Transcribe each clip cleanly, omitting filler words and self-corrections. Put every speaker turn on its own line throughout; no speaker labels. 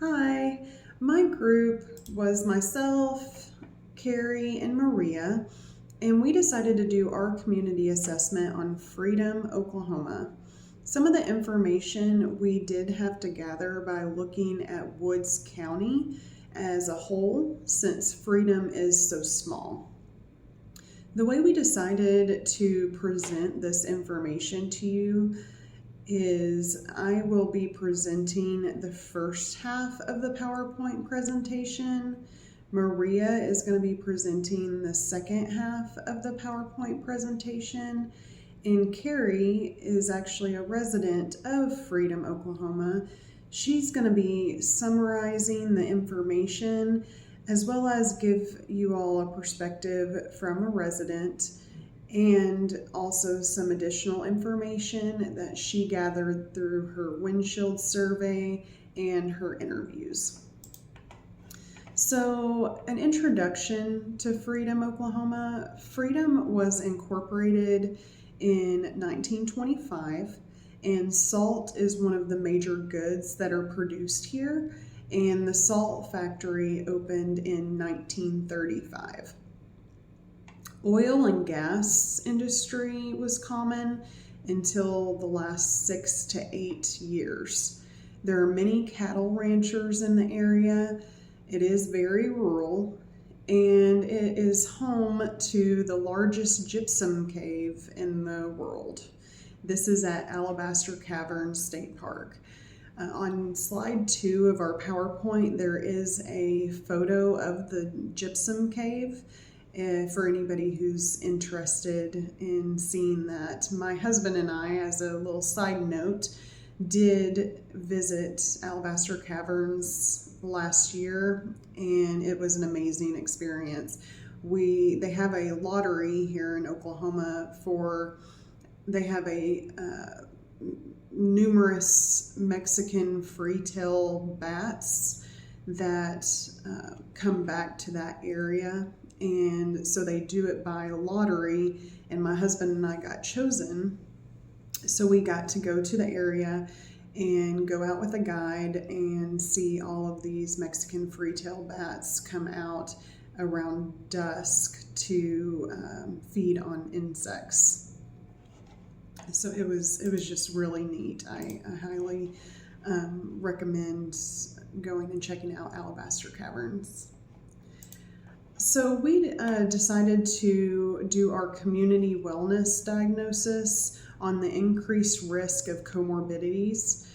Hi, my group was myself, Carrie, and Maria, and we decided to do our community assessment on Freedom, Oklahoma. Some of the information we did have to gather by looking at Woods County as a whole, since Freedom is so small. The way we decided to present this information to you is I will be presenting the first half of the PowerPoint presentation. Maria is going to be presenting the second half of the PowerPoint presentation. And Carrie is actually a resident of Freedom, Oklahoma. She's going to be summarizing the information as well as give you all a perspective from a resident and also some additional information that she gathered through her windshield survey and her interviews. So, an introduction to Freedom, Oklahoma. Freedom was incorporated in 1925, and salt is one of the major goods that are produced here, and the salt factory opened in 1935. Oil and gas industry was common until the last 6 to 8 years. There are many cattle ranchers in the area. It is very rural, and it is home to the largest gypsum cave in the world. This is at Alabaster Caverns State Park. On slide 2 of our PowerPoint, there is a photo of the gypsum cave. For anybody who's interested in seeing that. My husband and I, as a little side note, did visit Alabaster Caverns last year, and it was an amazing experience. They have a lottery here in Oklahoma they have numerous Mexican free-tail bats that come back to that area. And so they do it by lottery, and my husband and I got chosen. So we got to go to the area and go out with a guide and see all of these Mexican free-tail bats come out around dusk to feed on insects. So it was just really neat. I highly recommend going and checking out Alabaster Caverns. So we decided to do our community wellness diagnosis on the increased risk of comorbidities.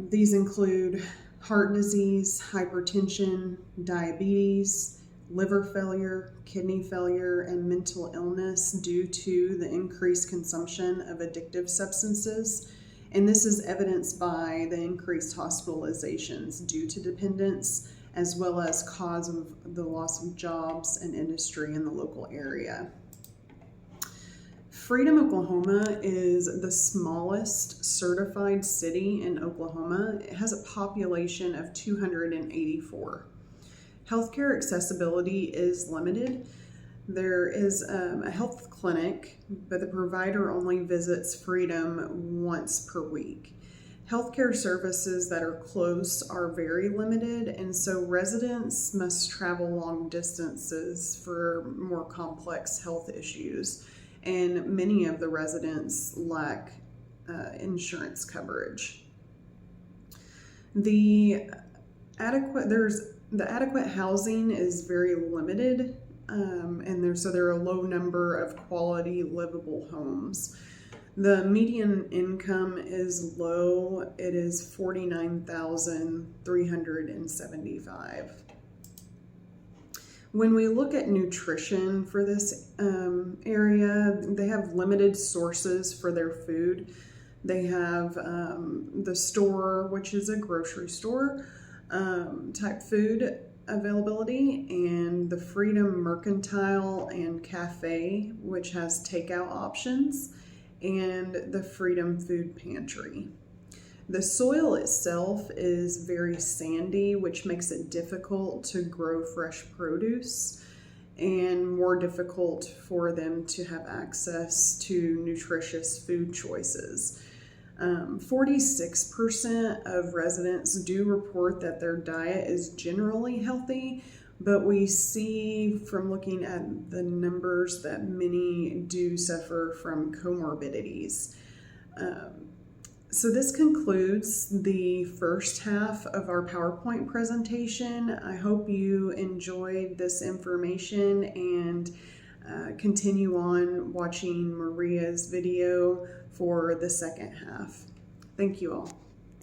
These include heart disease, hypertension, diabetes, liver failure, kidney failure, and mental illness due to the increased consumption of addictive substances. And this is evidenced by the increased hospitalizations due to dependence, as well as cause of the loss of jobs and industry in the local area. Freedom, Oklahoma is the smallest certified city in Oklahoma. It has a population of 284. Healthcare accessibility is limited. There is a health clinic, but the provider only visits Freedom once per week. Healthcare services that are close are very limited, and so residents must travel long distances for more complex health issues, and many of the residents lack insurance coverage. The adequate housing is very limited, and there are a low number of quality livable homes. The median income is low. It is $49,375. When we look at nutrition for this area, they have limited sources for their food. They have the store, which is a grocery store type food availability, and the Freedom Mercantile and Cafe, which has takeout options, and the Freedom Food Pantry. The soil itself is very sandy, which makes it difficult to grow fresh produce and more difficult for them to have access to nutritious food choices. 46% of residents do report that their diet is generally healthy, but we see from looking at the numbers that many do suffer from comorbidities. So this concludes the first half of our PowerPoint presentation. I hope you enjoyed this information and continue on watching Maria's video for the second half. Thank you all.